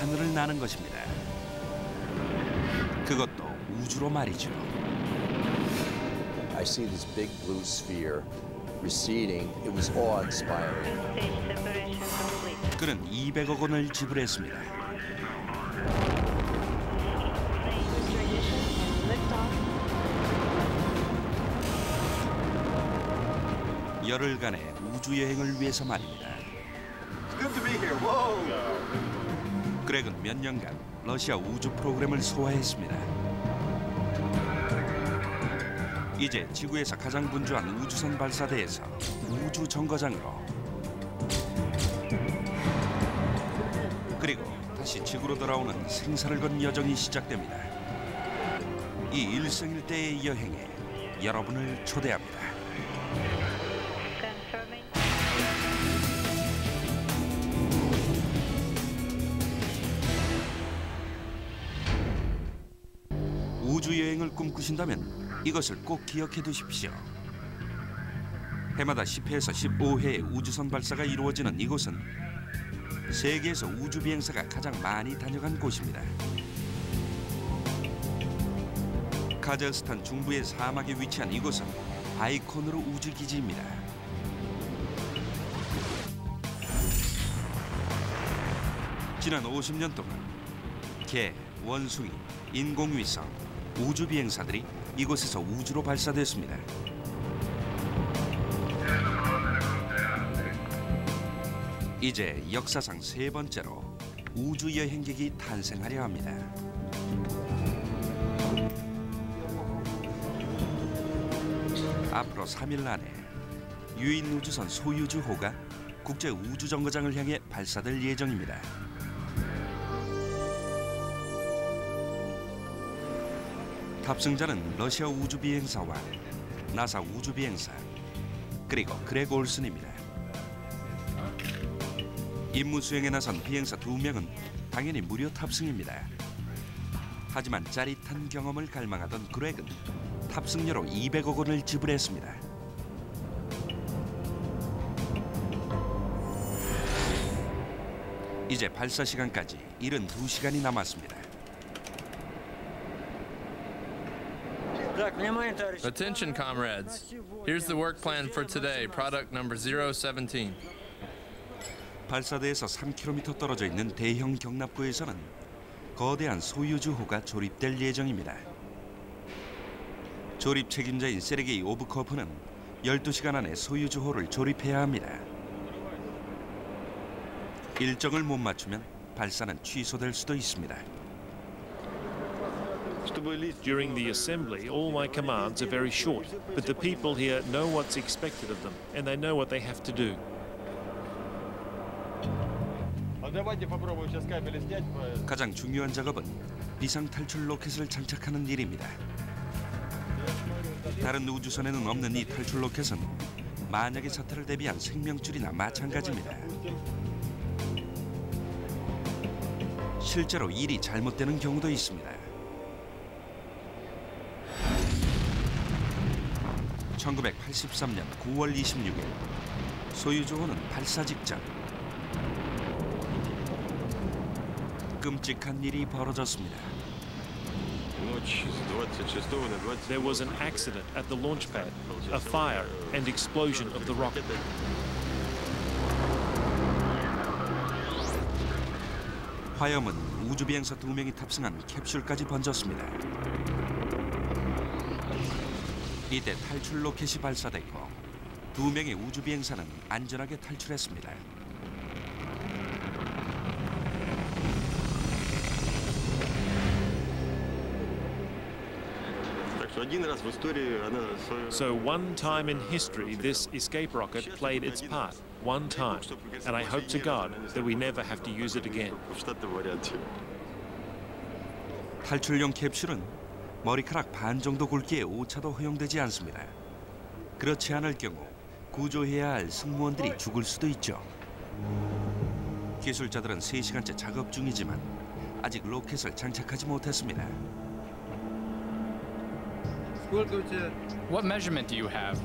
하늘을 나는 것입니다. 그것도 우주로 말이죠. I see this big blue sphere receding. It was awe-inspiring. 그는 200억 원을 지불했습니다. 열흘간의 우주 여행을 위해서 말입니다. 그렉은 몇 년간 러시아 우주 프로그램을 소화했습니다. 이제 지구에서 가장 분주한 우주선 발사대에서 우주 정거장으로, 그리고 다시 지구로 돌아오는 생사를 건 여정이 시작됩니다. 이 일생일대의 여행에 여러분을 초대합니다. 우주 여행을 꿈꾸신다면 이것을 꼭 기억해 두십시오. 해마다 10회에서 15회의 우주선 발사가 이루어지는 이곳은 세계에서 우주 비행사가 가장 많이 다녀간 곳입니다. 카자흐스탄 중부의 사막에 위치한 이곳은 바이코누르 우주기지입니다. 지난 50년 동안 개, 원숭이, 인공위성, 우주 비행사들이 이곳에서 우주로 발사됐습니다. 이제 역사상 세 번째로 우주 여행객이 탄생하려 합니다. 앞으로 3일 안에 유인 우주선 소유주호가 국제 우주 정거장을 향해 발사될 예정입니다. 탑승자는 러시아 우주 비행사와 나사 우주 비행사, 그리고 그렉 올슨입니다. 임무 수행에 나선 비행사 2명은 당연히 무료 탑승입니다. 하지만 짜릿한 경험을 갈망하던 그렉은 탑승료로 200억 원을 지불했습니다. 이제 발사 시간까지 72시간이 남았습니다. Attention, comrades. Here's the work plan for today, product number 017. 발사대에서 3km 떨어져 있는 대형 경납고에서는 거대한 소유주호가 조립될 예정입니다. 조립 책임자인 세르게이 오브코프는 12시간 안에 소유주호를 조립해야 합니다. 일정을 못 맞추면 발사는 취소될 수도 있습니다. During the assembly, all my commands are very short, but the people here know what's expected of them, and they know what they have to do. 가장 중요한 작업은 비상 탈출 로켓을 장착하는 일입니다. 다른 우주선에는 없는 이 탈출 로켓은 만약의 사태를 대비한 생명줄이나 마찬가지입니다. 실제로 일이 잘못되는 경우도 있습니다. 1983년 9월 26일 소유주호는 발사 직전 끔찍한 일이 벌어졌습니다. There was an accident at the launch pad, a fire and explosion of the rocket. 화염은 우주 비행사 2명이 탑승한 캡슐까지 번졌습니다. 이때 탈출 로켓이 발사됐고 2명의 우주 비행사는 안전하게 탈출했습니다. So one time in history, this escape rocket played its part. One time. And I hope to God that we never have to use it again. 탈출용 캡슐은 머리카락 반 정도 굵기의 오차도 허용되지 않습니다. 그렇지 않을 경우 구조해야 할 승무원들이 죽을 수도 있죠. 기술자들은 3시간째 작업 중이지만 아직 로켓을 장착하지 못했습니다. What measurement do you have?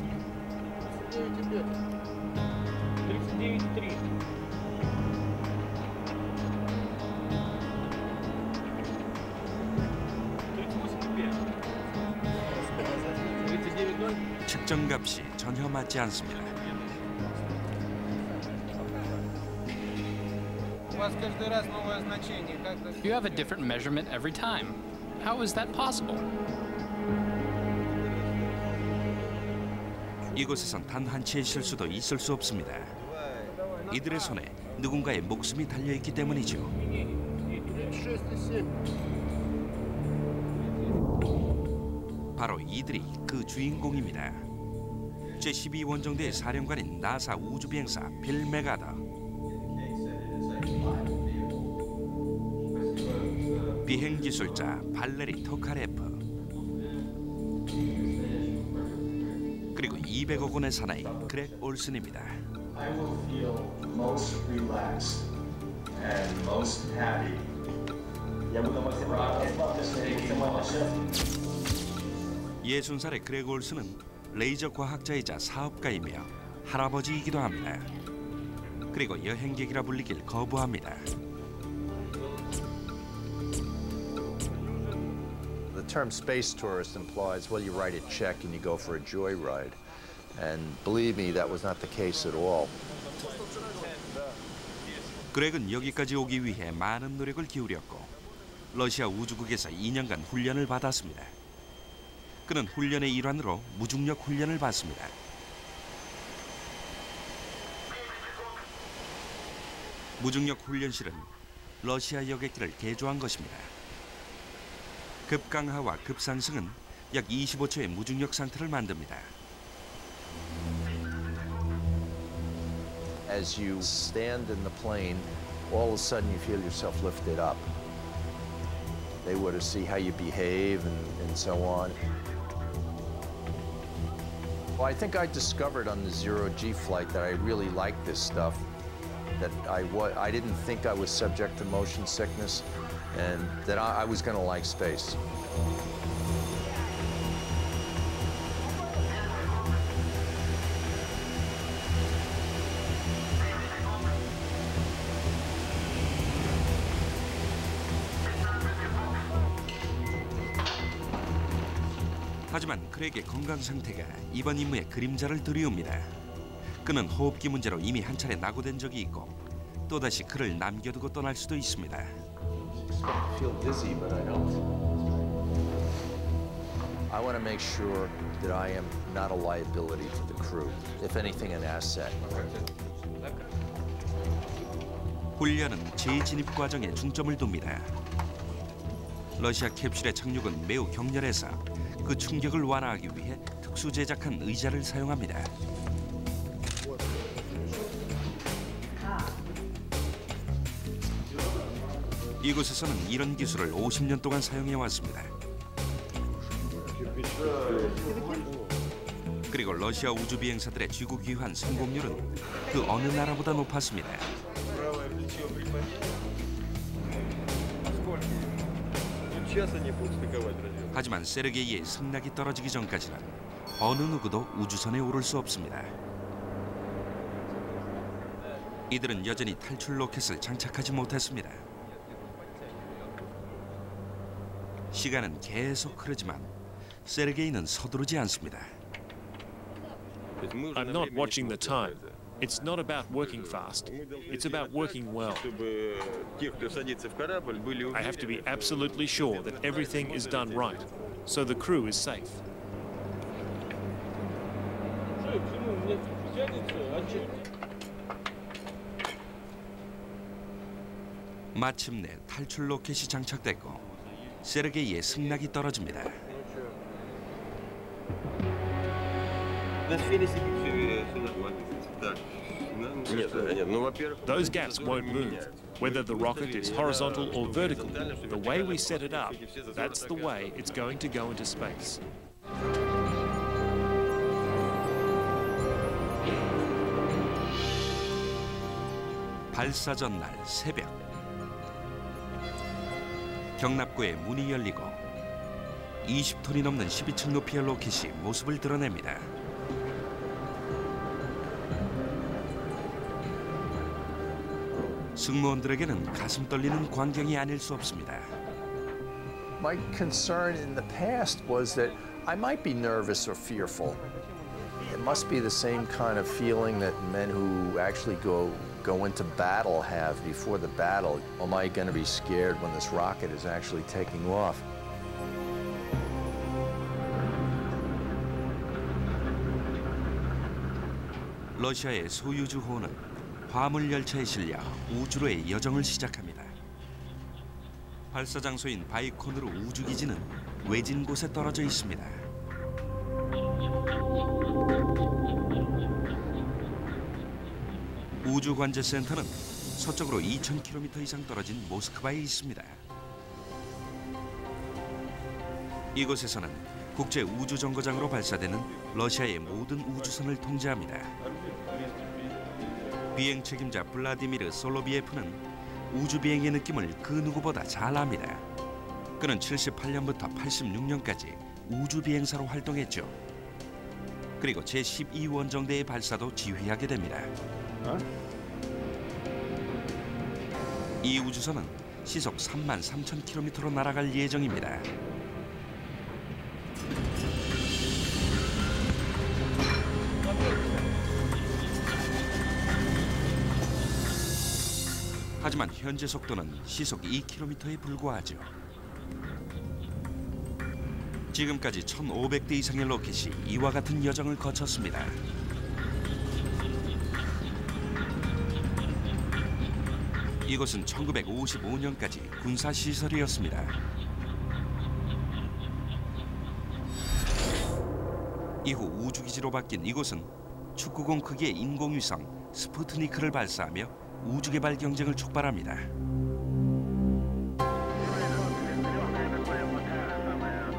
측정값이 전혀 맞지 않습니다. You have a different measurement every time. How is that possible? 이곳에선 단 한 치의 실수도 있을 수 없습니다. 이들의 손에 누군가의 목숨이 달려있기 때문이죠. 바로 이들이 그 주인공입니다. 제12원정대의 사령관인 나사 우주비행사 빌 메가더. 비행기술자 발레리 토카레프. 그리고 200억 원의 사나이 그렉 올슨입니다. I will feel most relaxed and most happy. 예순살의 그렉 올슨은 레이저 과학자이자 사업가이며 할아버지이기도 합니다. 그리고 여행객이라 불리길 거부합니다. The term space tourist implies, well, you write a check and you go for a joyride. And believe me, that was not the case at all. 그렉은 여기까지 오기 위해 많은 노력을 기울였고 러시아 우주국에서 2년간 훈련을 받았습니다. 그는 훈련의 일환으로 무중력 훈련을 받습니다. 무중력 훈련실은 러시아 여객기를 개조한 것입니다. 급강하와 급상승은 약 25초의 무중력 상태를 만듭니다. As you stand in the plane, all of a sudden you feel yourself lifted up. They were to see how you behave and so on. Well, I think I discovered on the zero-G flight that I really liked this stuff, that I didn't think I was subject to motion sickness, and that I was going to like space. 하지만 그렉의 건강 상태가 이번 임무의 그림자를 드리웁니다. 그는 호흡기 문제로 이미 한 차례 낙오된 적이 있고 또다시 그를 남겨두고 떠날 수도 있습니다. I feel dizzy, but I don't. I want to make sure that I am not a liability to the crew. If anything, an asset. 훈련은 재진입 과정에 중점을 둡니다. 러시아 캡슐의 착륙은 매우 격렬해서 그 충격을 완화하기 위해 특수 제작한 의자를 사용합니다. 이곳에서는 이런 기술을 50년 동안 사용해 왔습니다. 그리고 러시아 우주 비행사들의 지구 귀환 성공률은 그 어느 나라보다 높았습니다. 하지만 세르게이의 승낙이 떨어지기 전까지는 어느 누구도 우주선에 오를 수 없습니다. 이들은 여전히 탈출 로켓을 장착하지 못했습니다. 시간은 계속 흐르지만 세르게이는 서두르지 않습니다. I'm not watching the time. It's not about working fast. It's about working well. I have to be absolutely sure that everything is done right, so the crew is safe. 마침내 탈출 로켓이 장착됐고 세르게이의 승낙이 떨어집니다. Those gaps won't move. Whether the rocket is horizontal or vertical, the way we set it up, that's the way it's going to go into space. 발사 전날 새벽 경납고의 문이 열리고 20톤이 넘는 12층 높이의 로켓이 모습을 드러냅니다. 승무원들에게는 가슴 떨리는 광경이 아닐 수 없습니다. My concern in the past was that I might be nervous or fearful. It must be the same kind of feeling that men who actually go into battle have before the battle. Am I going to be scared when this rocket is actually taking off? 러시아의 소유주호는 화물 열차에 실려 우주로의 여정을 시작합니다. 발사 장소인 바이코누르 우주기지는 외진 곳에 떨어져 있습니다. 우주관제센터는 서쪽으로 2,000km 이상 떨어진 모스크바에 있습니다. 이곳에서는 국제 우주정거장으로 발사되는 러시아의 모든 우주선을 통제합니다. 비행 책임자 블라디미르 솔로비예프는 우주 비행의 느낌을 그 누구보다 잘 압니다. 그는 78년부터 86년까지 우주 비행사로 활동했죠. 그리고 제12 원정대의 발사도 지휘하게 됩니다. 이 우주선은 시속 33,000km로 날아갈 예정입니다. 하지만 현재 속도는 시속 2km에 불과하죠. 지금까지 1,500대 이상의 로켓이 이와 같은 여정을 거쳤습니다. 이곳은 1955년까지 군사시설이었습니다. 이후 우주기지로 바뀐 이곳은 축구공 크기의 인공위성 스푸트니크를 발사하며 우주개발 경쟁을 촉발합니다.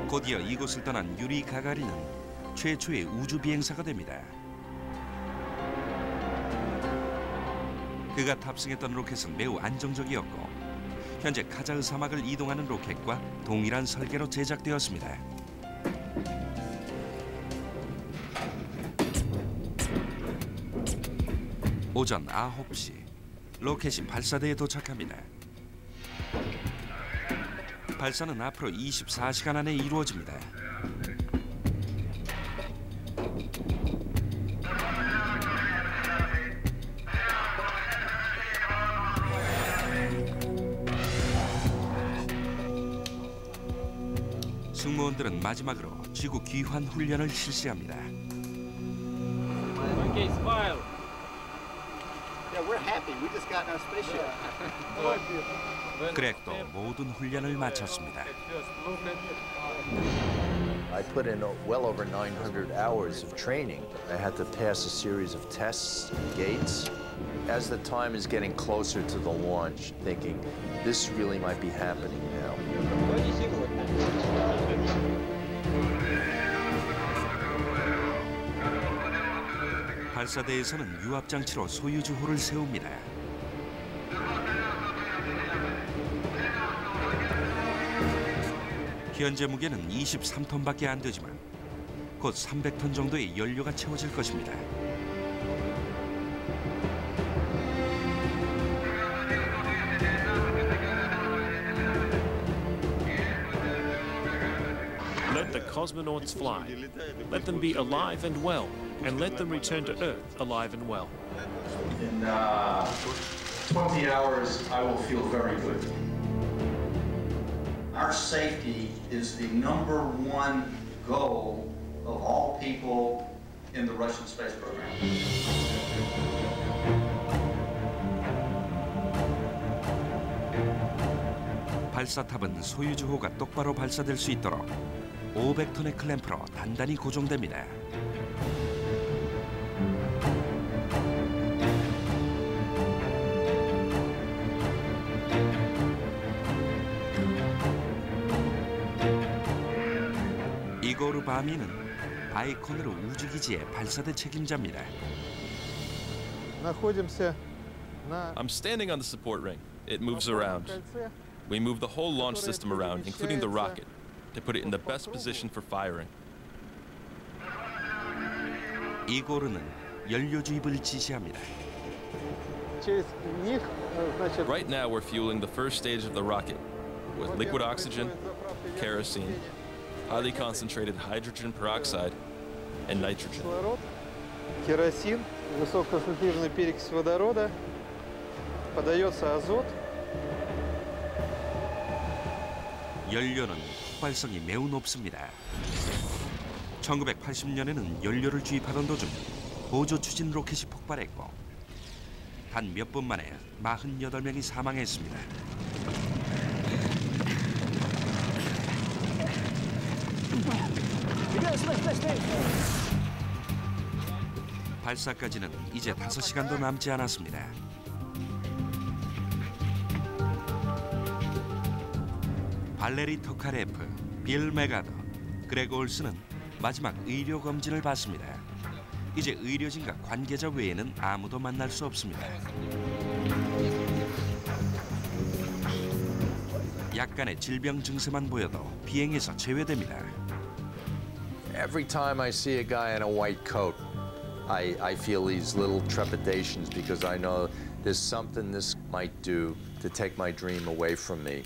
곧이어 이곳을 떠난 유리 가가린은 최초의 우주 비행사가 됩니다. 그가 탑승했던 로켓은 매우 안정적이었고 현재 카자흐 사막을 이동하는 로켓과 동일한 설계로 제작되었습니다. 오전 9시 로켓이 발사대에 도착합니다. 발사는 앞으로 24시간 안에 이루어집니다. 승무원들은 마지막으로 지구 귀환 훈련을 실시합니다. Okay, smile. Yeah, we're happy. We just got in our spaceship. 그렉도 모든 훈련을 마쳤습니다. I put in well over 900 hours of training. I had to pass a series of tests and gates. As the time is getting closer to the launch, thinking, this really might be happening now. 발사대에서는 유압장치로 소유주호를 세웁니다. 현재 무게는 23톤밖에 안 되지만 곧 300톤 정도의 연료가 채워질 것입니다. Let the cosmonauts fly. Let them be alive and well, and let them return to Earth alive and well. In 20 hours, I will feel very good. Our safety is the #1 goal of all people in the Russian space program. 발사탑은 소유주호가 똑바로 발사될 수 있도록 500톤의 클램프로 단단히 고정됩니다. 이고르 바미는 바이코누르 우주기지의 발사대 책임자입니다. I'm standing on the support ring. It moves around. We move the whole launch system around, including the rocket, to put it in the best position for firing. 이고르는 연료 주입을 지시합니다. Right now, we're fueling the first stage of the rocket with liquid oxygen, kerosene, highly concentrated hydrogen peroxide, and nitrogen. керосин, высококонцентрированная перекись водорода, подается азот. 연료는 폭발성이 매우 높습니다. 1980년에는 연료를 주입하던 도중 보조 추진 로켓이 폭발했고 단 몇 분 만에 48명이 사망했습니다. 발사까지는 이제 5시간도 남지 않았습니다. 발레리 토카레프, 빌 메가더, 그레고 올스는 마지막 의료 검진을 받습니다. 이제 의료진과 관계자 외에는 아무도 만날 수 없습니다. 약간의 질병 증세만 보여도 비행에서 제외됩니다. Every time I see a guy in a white coat, I feel these little trepidations because I know there's something this might do to take my dream away from me.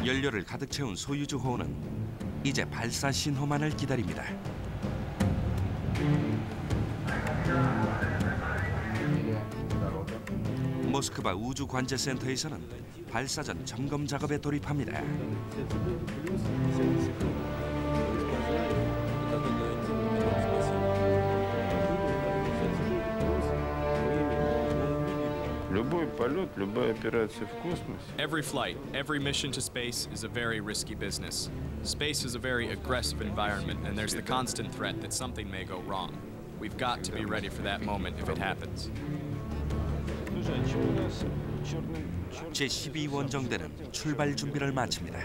연료를 가득 채운 소유주 호는 이제 발사 신호만을 기다립니다. 모스크바 우주관제센터에서는 발사 전 점검 작업에 돌입합니다. Every flight, every mission to space is a very risky business. Space is a very aggressive environment, and there's the constant threat that something may go wrong. We've got to be ready for that moment if it happens. 제12 원정대는 출발 준비를 마칩니다.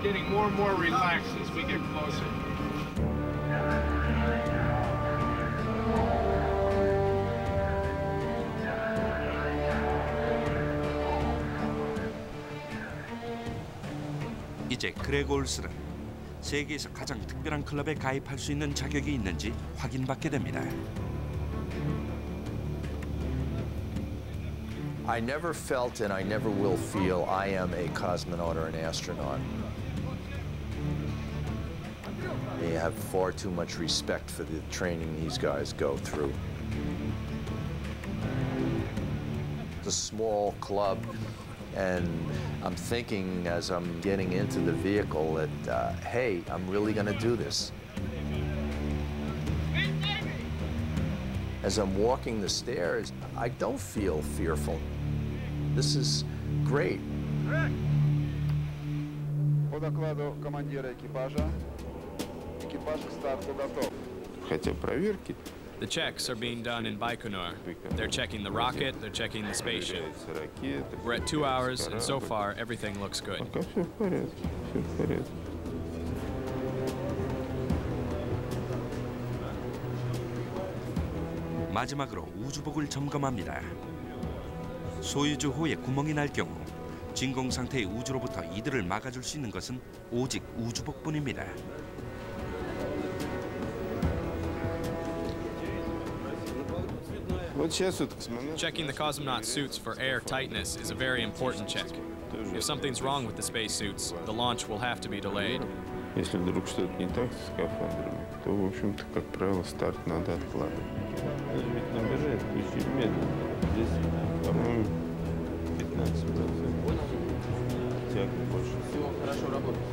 Getting more and more relaxed as we get closer. 이제 그레고 올스는 세계에서 가장 특별한 클럽에 가입할 수 있는 자격이 있는지 확인받게 됩니다. I never felt and I never will feel I am a cosmonaut or an astronaut. I have far too much respect for the training these guys go through. It's a small club, and I'm thinking as I'm getting into the vehicle that, hey, I'm really going to do this. As I'm walking the stairs, I don't feel fearful. This is great. По докладу командира экипажа, экипаж к старту готов. Хотя проверки. The checks are being done in Baikonur. They're checking the rocket, they're checking the spaceship. We're at 2 hours, and so far, everything looks good. 마지막으로 우주복을 점검합니다. 소유주 호에 구멍이 날 경우 진공 상태의 우주로부터 이들을 막아줄 수 있는 것은 오직 우주복뿐입니다. Checking the cosmonaut suits for air tightness is a very important check. If something's wrong with the spacesuits, the launch will have to be delayed. Если вдруг что-то не так с скафандрами, то, в общем-то, как правило, старт надо откладывать. Нажмите на бежать, очень медленно. Здесь, по-моему, 15%. Тяга больше. Хорошо работает.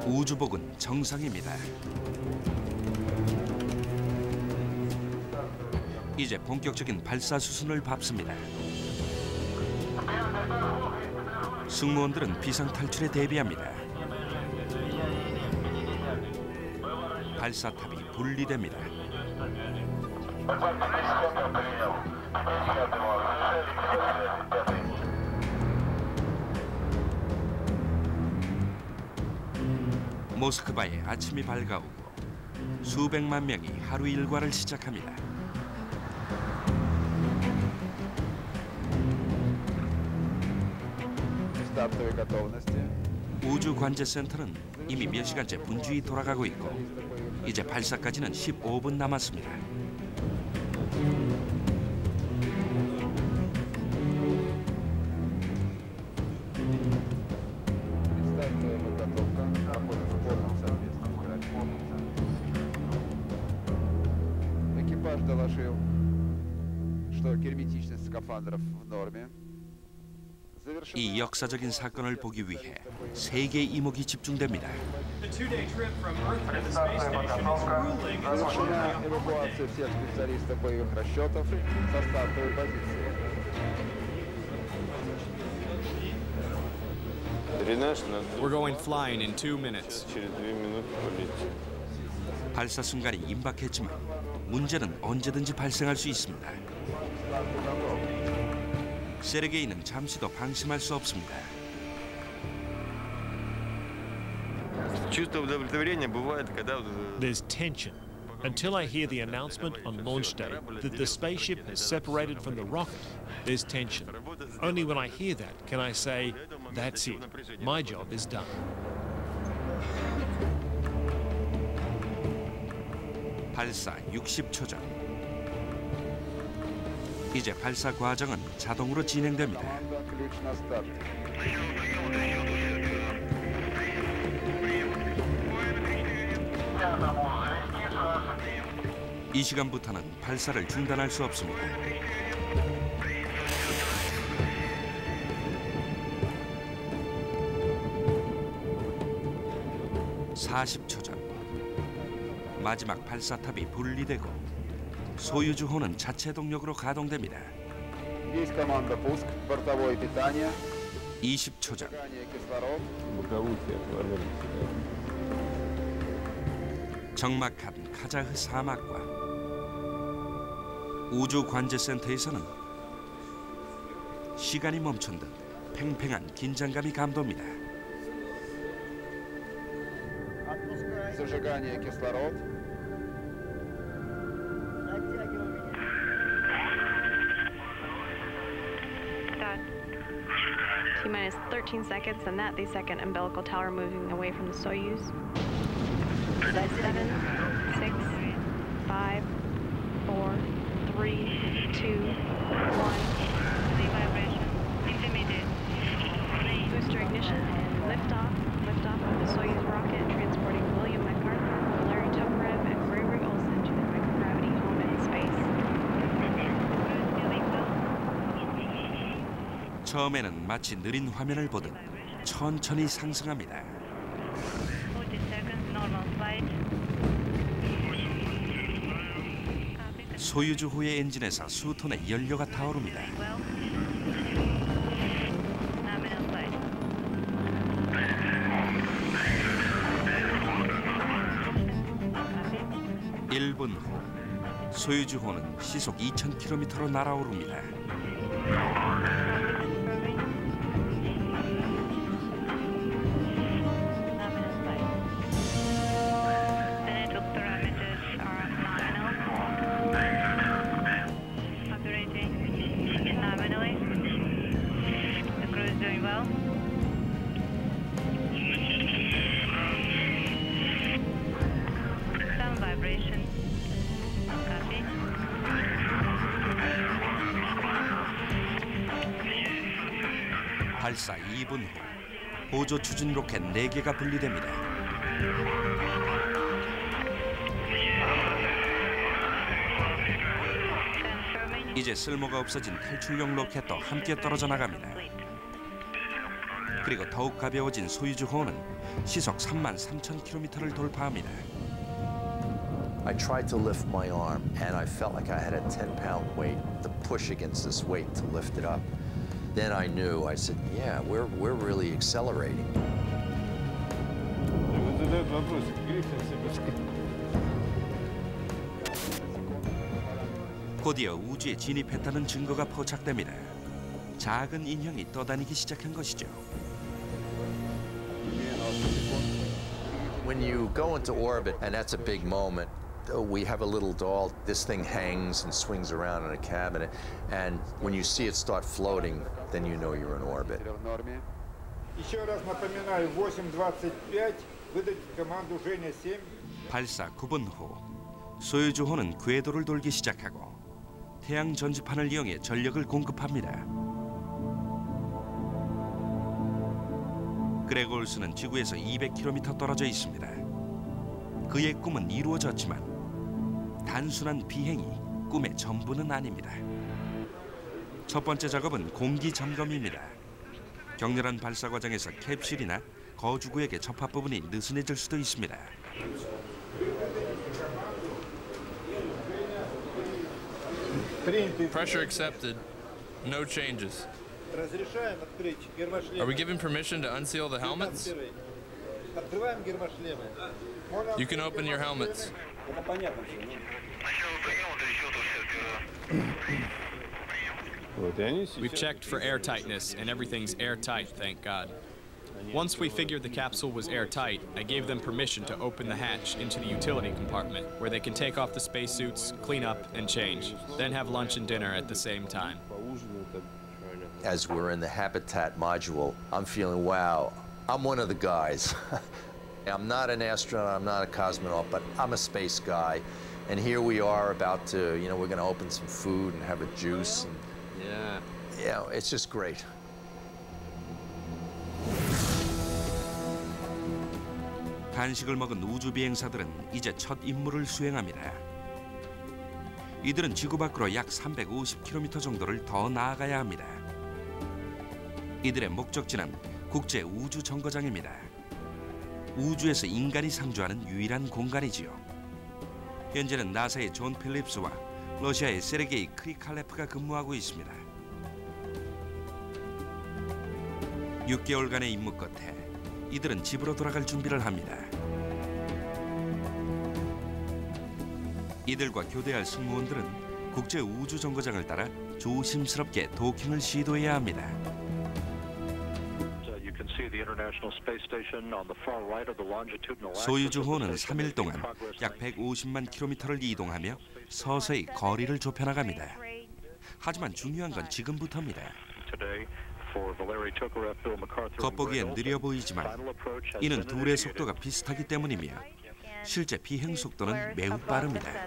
우주복은 정상입니다. 이제 본격적인 발사 수순을 밟습니다. 승무원들은 비상 탈출에 대비합니다. 발사탑이 분리됩니다. 모스크바의 아침이 밝아오고 수백만 명이 하루 일과를 시작합니다. Стартовой готовности. 우주 관제센터는 이미 몇 시간째 분주히 돌아가고 있고 이제 발사까지는 15분 남았습니다. Стартовая подготовка. Находится в полном соответствии. Экипаж доложил, что герметичность скафандров в норме. 이 역사적인 사건을 보기 위해 세계 이목이 집중됩니다. Завершена эвакуация всех специалистов боевых расчетов со стартовой позиции. We're going flying in 2 minutes. Через 2 минуты полетим. 발사 순간이 임박했지만 문제는 언제든지 발생할 수 있습니다. 세르게이는 잠시도 방심할 수 없습니다. Чувство удовлетворения бывает, когда There's tension until I hear the announcement on launch day that the spaceship has separated from the rocket. There's tension. Only when I hear that can I say, that's it. My job is done. 발사 60초 전. 이제 발사 과정은 자동으로 진행됩니다. Команда ключ на старт. 이 시간부터는 발사를 중단할 수 없습니다. (40초) 전 마지막 발사탑이 분리되고 소유주호는 자체 동력으로 가동됩니다. Есть команда пуск, бортовое питание. 20초 전 кислород. Боковухи отвалились. 적막한 카자흐 사막과 우주 관제센터에서는 시간이 멈춘 듯 팽팽한 긴장감이 감돕니다. Зажигание кислород. T-minus 13 seconds, and that the second umbilical tower moving away from the Soyuz. 7, 6, 5, 4, 3, 2, 1. Booster ignition and liftoff. Liftoff of the Soyuz rocket transporting William MacArthur, Larry Tokarev, and Gregory Olsen to their microgravity home in space. 처음에는 마치 느린 화면을 보듯 천천히 상승합니다. 소유주호의 엔진에서 수톤의 연료가 타오릅니다. (1분) 후 소유주호는 시속 2,000km로 날아오릅니다. 발사 2분 후 보조 추진 로켓 4개가 분리됩니다. 이제 쓸모가 없어진 탈출용 로켓도 함께 떨어져 나갑니다. 그리고 더욱 가벼워진 소유주호는 시속 33,000km를 돌파합니다. I tried to lift my arm and I felt like I had a 10-pound weight, the push against this weight to lift it up. Then I knew, I said, yeah, we're really accelerating. 곧이어 우주에 진입했다는 증거가 포착됩니다. 작은 인형이 떠다니기 시작한 것이죠. When you go into orbit, and that's a big moment, we have a little doll. This thing hangs and swings around in a cabinet, and when you see it start floating, then you know you're in orbit. Еще раз напоминаю, 8:25 выдать команду Женя 7. 발사 9분 후 소유주호는 궤도를 돌기 시작하고 태양 전지판을 이용해 전력을 공급합니다. 그레고 올슨은 지구에서 200km 떨어져 있습니다. 그의 꿈은 이루어졌지만 단순한 비행이 꿈의 전부는 아닙니다. 첫 번째 작업은 공기 점검입니다. 격렬한 발사 과정에서 캡슐이나 거주구역의 접합 부분이 느슨해질 수도 있습니다. Pressure accepted. No changes. Are we given permission to unseal the helmets? You can open your helmets. We've checked for airtightness, and everything's airtight, thank God. Once we figured the capsule was airtight, I gave them permission to open the hatch into the utility compartment, where they can take off the spacesuits, clean up, and change, then have lunch and dinner at the same time. As we're in the habitat module, I'm feeling, wow, I'm one of the guys. I'm not an astronaut, I'm not a cosmonaut, but I'm a space guy. And here we are about to, we're going to open some food and have a juice. And, it's just great. 간식을 먹은 우주 비행사들은 이제 첫 임무를 수행합니다. 이들은 지구 밖으로 약 350km 정도를 더 나아가야 합니다. 이들의 목적지는 국제 우주 정거장입니다. 우주에서 인간이 상주하는 유일한 공간이지요. 현재는 나사의 존 필립스와 러시아의 세르게이 크리칼레프가 근무하고 있습니다. 6개월간의 임무 끝에 이들은 집으로 돌아갈 준비를 합니다. 이들과 교대할 승무원들은 국제 우주 정거장을 따라 조심스럽게 도킹을 시도해야 합니다. 소유주호는 3일 동안 약 150만 킬로미터를 이동하며 서서히 거리를 좁혀나갑니다. 하지만 중요한 건 지금부터입니다. 겉보기엔 느려 보이지만 이는 둘의 속도가 비슷하기 때문이며 실제 비행 속도는 매우 빠릅니다.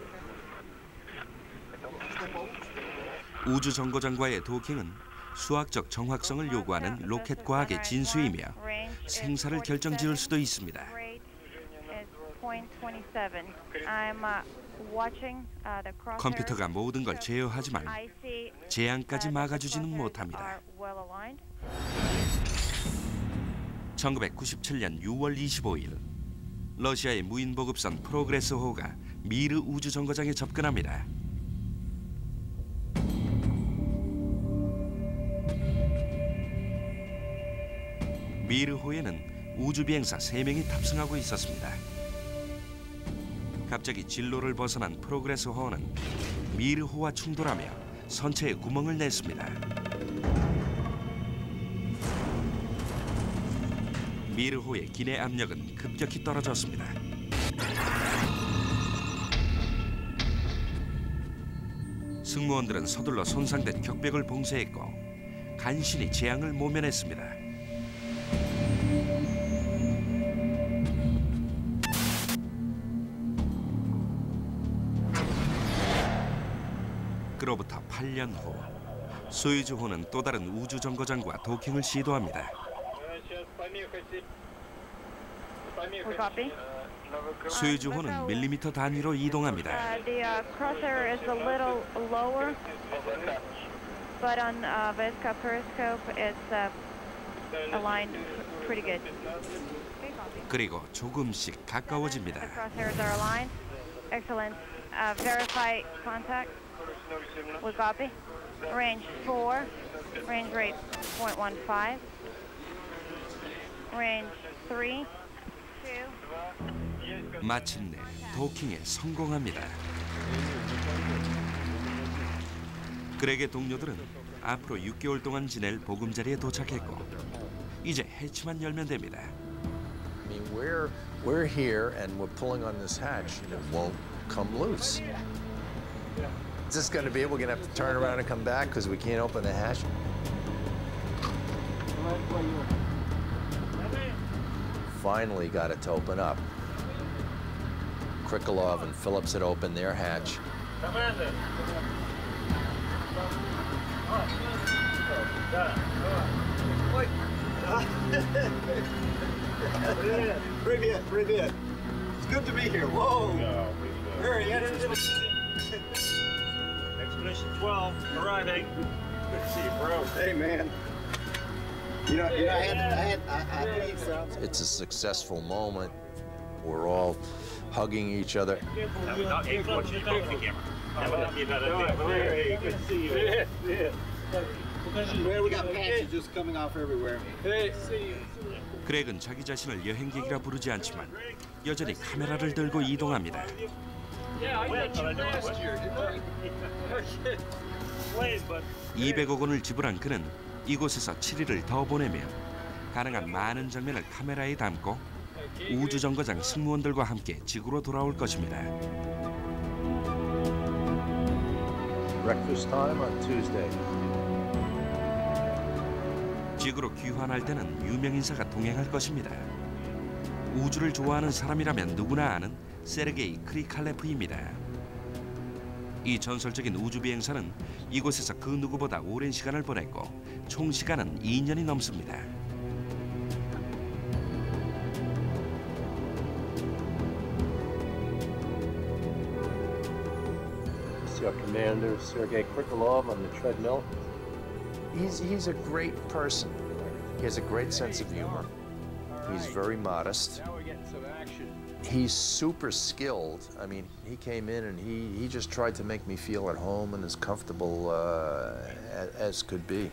우주 정거장과의 도킹은 수학적 정확성을 요구하는 로켓 과학의 진수이며 생사를 결정지을 수도 있습니다. 컴퓨터가 모든 걸 제어하지만 재앙까지 막아주지는 못합니다. 1997년 6월 25일 러시아의 무인 보급선 프로그레스호가 미르 우주 정거장에 접근합니다. 미르호에는 우주 비행사 3명이 탑승하고 있었습니다. 갑자기 진로를 벗어난 프로그레스호는 미르호와 충돌하며 선체에 구멍을 냈습니다. 미르호의 기내 압력은 급격히 떨어졌습니다. 승무원들은 서둘러 손상된 격벽을 봉쇄했고 간신히 재앙을 모면했습니다. 그로부터 8년 후 소유주호는 또 다른 우주 정거장과 도킹을 시도합니다. 소유주호는 밀리미터 단위로 이동합니다. The crosshair is a little lower, but on Vesca periscope it's aligned pretty good. 그리고 조금씩 가까워집니다. The crosshairs are aligned. Excellent. Verify contact. We copy. Range 4. Range rate 0.15. Range 3. 2. 마침내 도킹에 성공합니다. 그렉의 동료들은 앞으로 6개월 동안 지낼 보금자리에 도착했고 이제 해치만 열면 됩니다. I mean, we're here and we're pulling on this hatch and it won't come loose. Is this going to be? We're going to have to turn around and come back because we can't open the hatch. Finally got it to open up. Krikalev and Phillips had opened their hatch. Привет. It's good to be here. Whoa. Very interesting. Expedition 12 arriving. Good to see you, bro. Hey, man. You know, I need some. It's a successful moment. We're all hugging each other. Hey, good to see you. Well, we got patches just coming off everywhere. Hey, see you. 그렉은 자기 자신을 여행객이라 부르지 않지만 여전히 카메라를 들고 이동합니다. 200억 원을 지불한 그는 이곳에서 7일을 더 보내며 가능한 많은 장면을 카메라에 담고 우주정거장 승무원들과 함께 지구로 돌아올 것입니다. Breakfast time on Tuesday. 지구로 귀환할 때는 유명 인사가 동행할 것입니다. 우주를 좋아하는 사람이라면 누구나 아는 세르게이 크리칼레프입니다. 이 전설적인 우주 비행사는 이곳에서 그 누구보다 오랜 시간을 보냈고 총 시간은 2년이 넘습니다. Our commander, Sergei Krikalev, on the treadmill. He's a great person. He has a great sense of humor. He's very modest. He's super skilled. I mean, he came in and he just tried to make me feel at home and as comfortable as could be.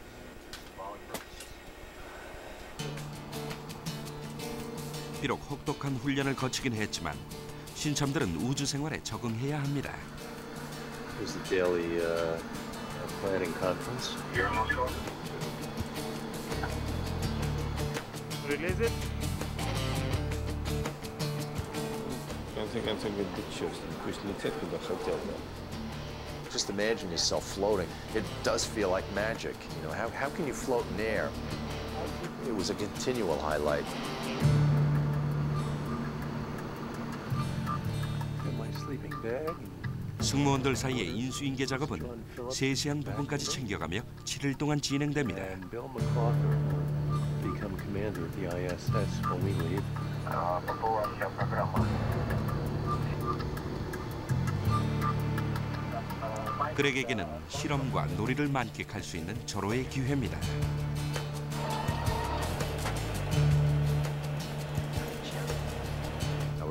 비록 혹독한 훈련을 거치긴 했지만 신참들은 우주 생활에 적응해야 합니다. Here's the daily planning conference. Release it. В конце концов, говорит, да чё с ним, пусть летят куда хотят. Just imagine yourself floating. It does feel like magic. You know, how can you float in air? It was a continual highlight. My sleeping bag. 승무원들 사이의 인수인계 작업은 세세한 부분까지 챙겨가며 7일 동안 진행됩니다. And Bill McArthur will become commander of the ISS when we leave. 그렉에게는 실험과 놀이를 만끽할 수 있는 절호의 기회입니다.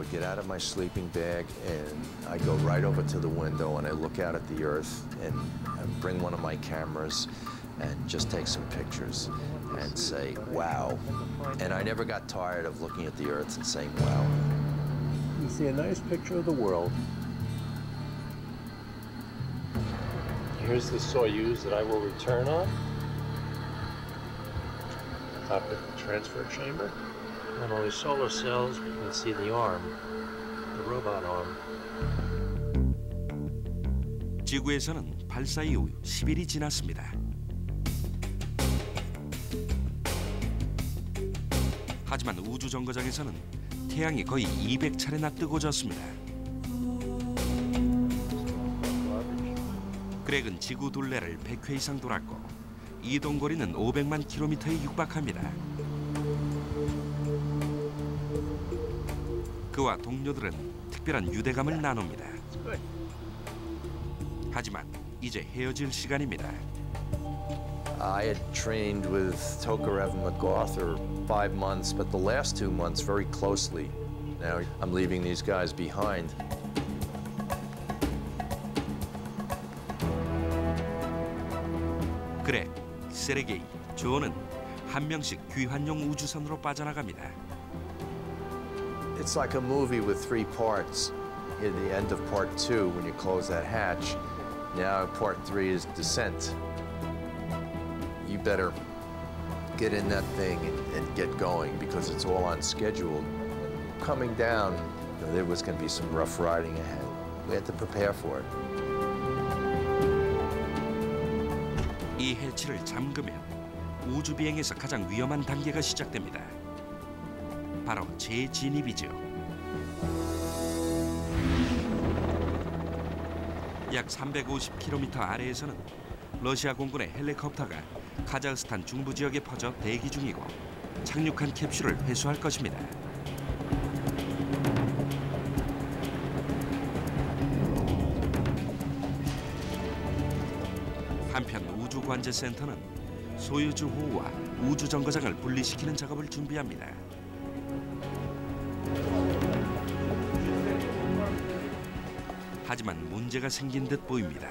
Get out of my sleeping bag and I go right over to the window and I look out at the earth and bring one of my cameras and just take some pictures and say, wow. And I never got tired of looking at the earth and saying, wow. You see a nice picture of the world. Here's the Soyuz that I will return on. Optical transfer chamber. Not only solar cells, but you can see the arm, the robot arm. 지구에서는 발사 이후 10일이 지났습니다. 하지만 우주 정거장에서는 태양이 거의 200차례나 뜨고 졌습니다. 그렉은 지구 둘레를 100회 이상 돌았고 이동 거리는 500만 킬로미터에 육박합니다. 그와 동료들은 특별한 유대감을 나눕니다. 하지만 이제 헤어질 시간입니다. I had trained with Tokarev and MacArthur 5 months, but the last 2 months very closely. Now I'm leaving these guys behind. 그렉, 세르게이, 존은 한 명씩 귀환용 우주선으로 빠져나갑니다. It's like a movie with 3 parts. At the end of part 2, when you close that hatch, Now part 3 is descent. You better get in that thing and get going because it's all on schedule. Coming down, there was going to be some rough riding ahead. We had to prepare for it. 이 해치를 잠그면 우주 비행에서 가장 위험한 단계가 시작됩니다. 바로 재진입이죠. 약 350km 아래에서는 러시아 공군의 헬리콥터가 카자흐스탄 중부 지역에 퍼져 대기 중이고 착륙한 캡슐을 회수할 것입니다. 한편 우주관제센터는 소유주호와 우주정거장을 분리시키는 작업을 준비합니다. 하지만 문제가 생긴 듯 보입니다.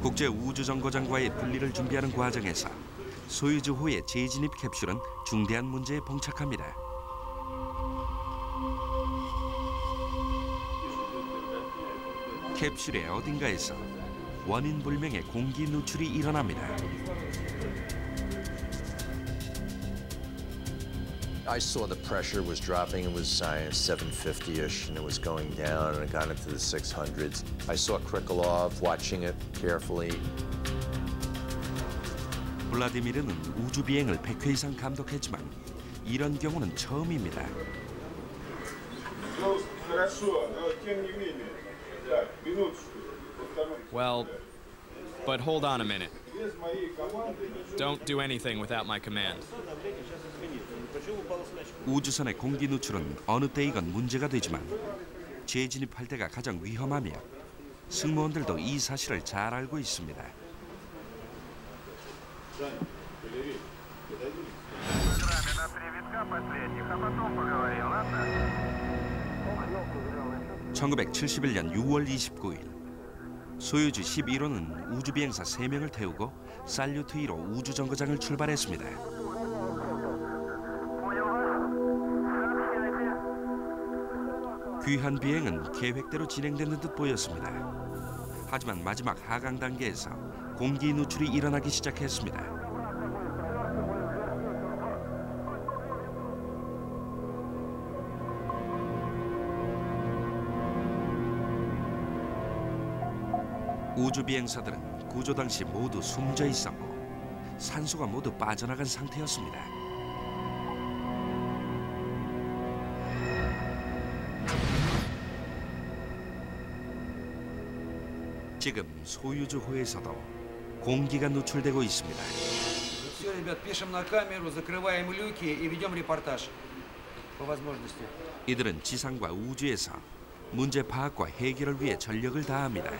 국제우주정거장과의 분리를 준비하는 과정에서 소유주호의 재진입 캡슐은 중대한 문제에 봉착합니다. 캡슐의 어딘가에서 원인 불명의 공기 누출이 일어납니다. I saw the pressure was dropping. It was 750-ish, and it was going down, and it got into the 600s. I saw Krikalev watching it carefully. 블라디미르는 우주 비행을 100회 이상 감독했지만 이런 경우는 처음입니다. Well, but hold on a minute. Don't do anything without my command. 우주선의 공기 누출은 어느 때이건 문제가 되지만 재진입할 때가 가장 위험하며 승무원들도 이 사실을 잘 알고 있습니다. (1971년 6월 29일) 소유주 11호는 우주비행사 3명을 태우고 살류트 1호 우주정거장을 출발했습니다. 귀한 비행은 계획대로 진행되는 듯 보였습니다. 하지만 마지막 하강 단계에서 공기 누출이 일어나기 시작했습니다. 우주 비행사들은 구조 당시 모두 숨져 있었고 산소가 모두 빠져나간 상태였습니다. 지금 소유주호에서도 공기가 누출되고 있습니다. Все, ребят, пишем на камеру, закрываем люки и ведем репортаж по возможности. 이들은 지상과 우주에서 문제 파악과 해결을 위해 전력을 다합니다.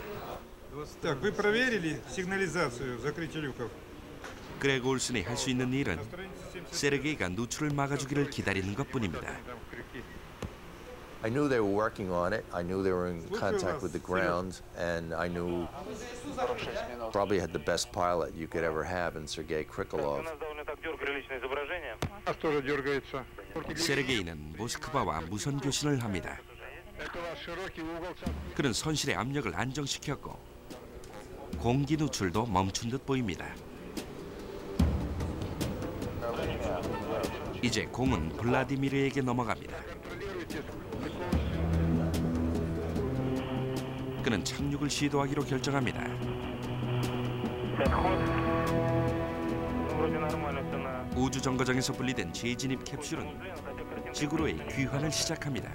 Так, вы проверили сигнализацию закрытия люков? 그레고 올슨이 할 수 있는 일은 세르게이가 누출을 막아주기를 기다리는 것뿐입니다. I knew they were working on it. I knew they were in contact with the ground, and I knew probably had the best pilot you could ever have in Sergei Krikalev. 세르게이는 모스크바와 무선 교신을 합니다. 그는 선실의 압력을 안정시켰고 공기 누출도 멈춘 듯 보입니다. 이제 공은 블라디미르에게 넘어갑니다. 그는 착륙을 시도하기로 결정합니다. 우주정거장에서 분리된 재진입 캡슐은 지구로의 귀환을 시작합니다.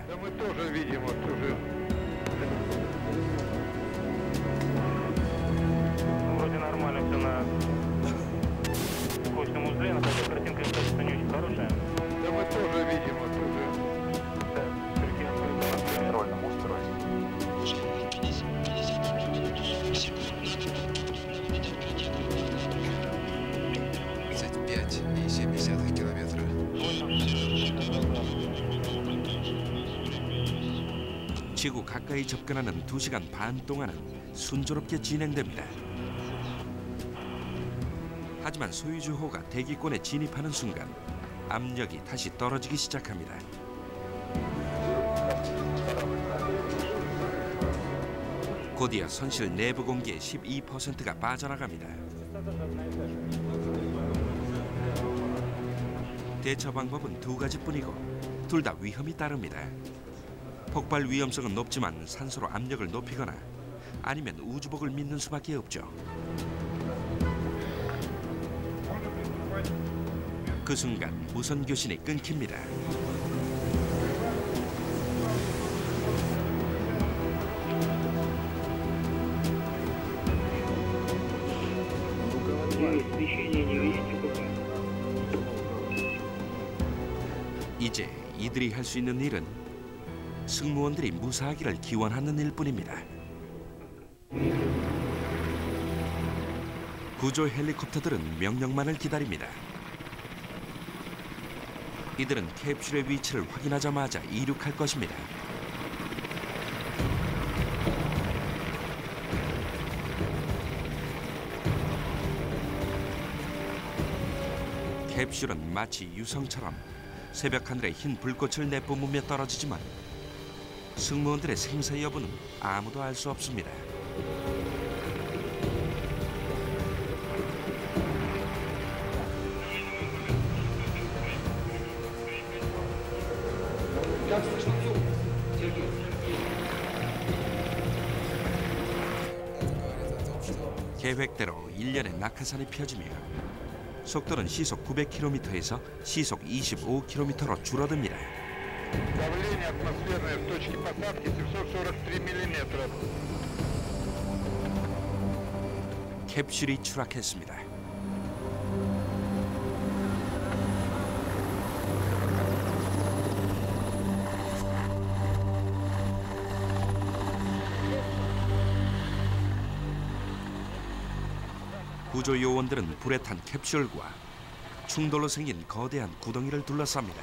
지구 가까이 접근하는 2시간 반 동안은 순조롭게 진행됩니다. 하지만 소유주호가 대기권에 진입하는 순간 압력이 다시 떨어지기 시작합니다. 곧이어 선실 내부 공기의 12%가 빠져나갑니다. 대처 방법은 두 가지뿐이고 둘 다 위험이 따릅니다. 폭발 위험성은 높지만 산소로 압력을 높이거나 아니면 우주복을 믿는 수밖에 없죠. 그 순간 무선 교신이 끊깁니다. 이제 이들이 할 수 있는 일은 승무원들이 무사하기를 기원하는 일뿐입니다. 구조 헬리콥터들은 명령만을 기다립니다. 이들은 캡슐의 위치를 확인하자마자 이륙할 것입니다. 캡슐은 마치 유성처럼 새벽 하늘에 흰 불꽃을 내뿜으며 떨어지지만 승무원들의 생사 여부는 아무도 알 수 없습니다. 계획대로 1년에 낙하산이 펴지며 속도는 시속 900km에서 시속 25km로 줄어듭니다. Давление атмосферное в точке посадки 743 миллиметра. 캡슐이 추락했습니다. 구조 요원들은 불에 탄 캡슐과 충돌로 생긴 거대한 구덩이를 둘러쌉니다.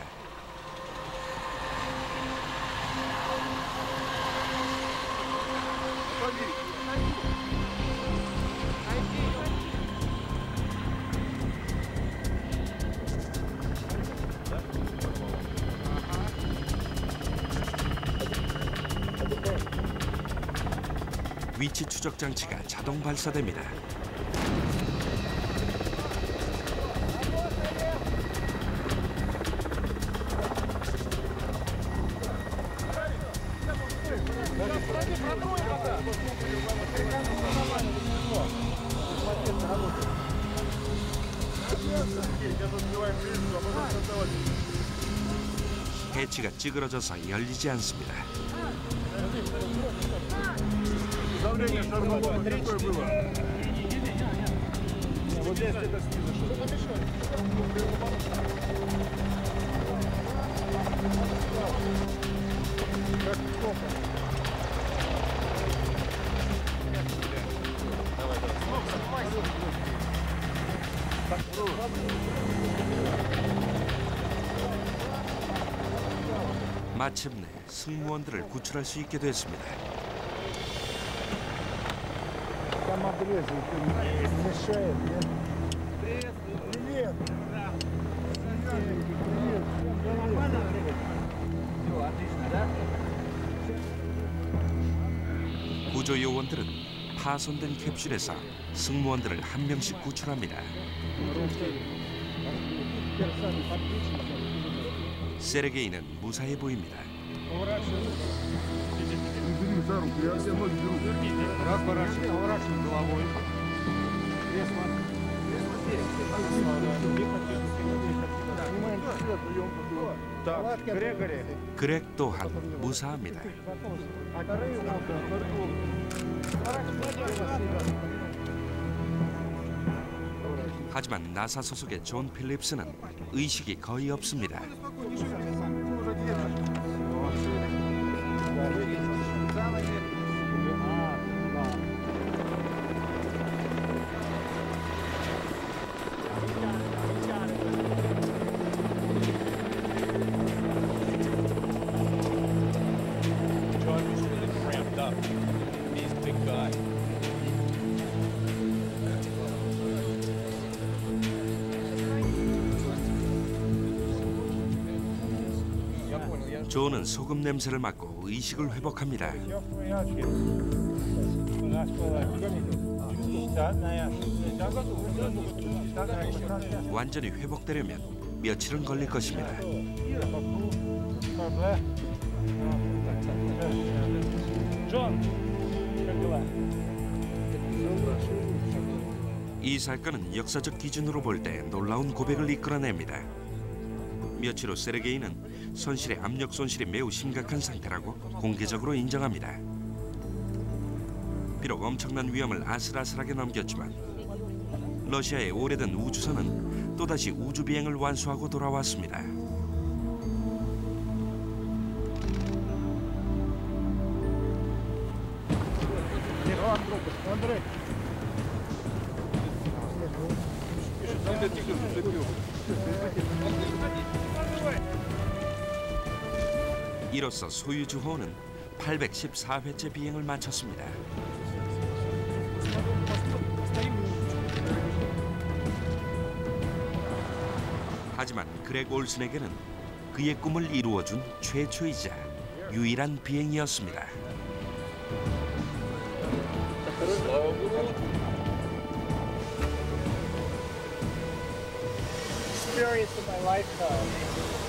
위치 추적 장치가 자동 발사됩니다. 해치가 찌그러져서 열리지 않습니다. 마침내 승무원들을 구출할 수 있게 됐습니다. 구조 요원들은 파손된 캡슐에서 승무원들을 한 명씩 구출합니다. 세르게이는 무사해 보입니다. 그렉 또한 무사합니다. 하지만 나사 소속의 존 필립스는 의식이 거의 없습니다. 조는 소금 냄새를 맡고 의식을 회복합니다. 완전히 회복되려면 며칠은 걸릴 것입니다. 이 사건은 역사적 기준으로 볼 때 놀라운 고백을 이끌어냅니다. 며칠 후 세르게이는 선실의 압력 손실이 매우 심각한 상태라고 공개적으로 인정합니다. 비록 엄청난 위험을 아슬아슬하게 넘겼지만 러시아의 오래된 우주선은 또다시 우주 비행을 완수하고 돌아왔습니다. 이로써 소유주호는 814회째 비행을 마쳤습니다. 하지만 그렉 올슨에게는 그의 꿈을 이루어준 최초이자 유일한 비행이었습니다. Experience of my lifetime.